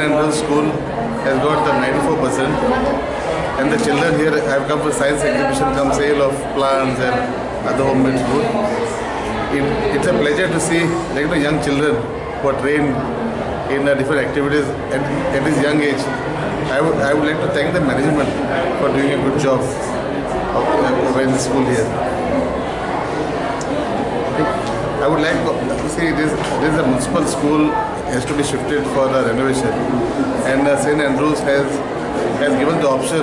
Andrews School has got 94%, and the children here have come for science exhibition, come sale of plants and other homemade food. It's a pleasure to see young children who are trained in different activities at this young age. I would like to thank the management for doing a good job in the school here. I would like to see this a municipal school has to be shifted for the renovation, and St. Andrews has given the option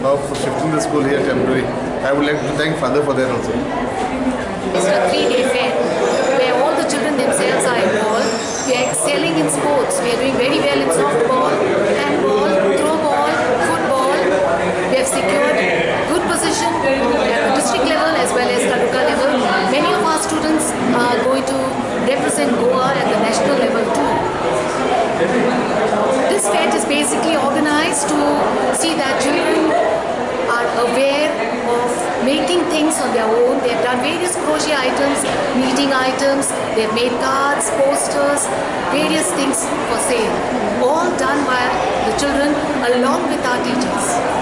of shifting the school here temporarily. I would like to thank Father for that also. It's a 3-day fair where all the children themselves are involved. We are excelling in sports. We are doing very well in softball, handball, throwball, football. We have secured good position at the district level as well as taluka level. Many of our students are going to represent Goa at the national level too. This fete is basically organized to see that children are aware of making things on their own. They have done various crochet items, knitting items, they have made cards, posters, various things for sale. All done by the children along with our teachers.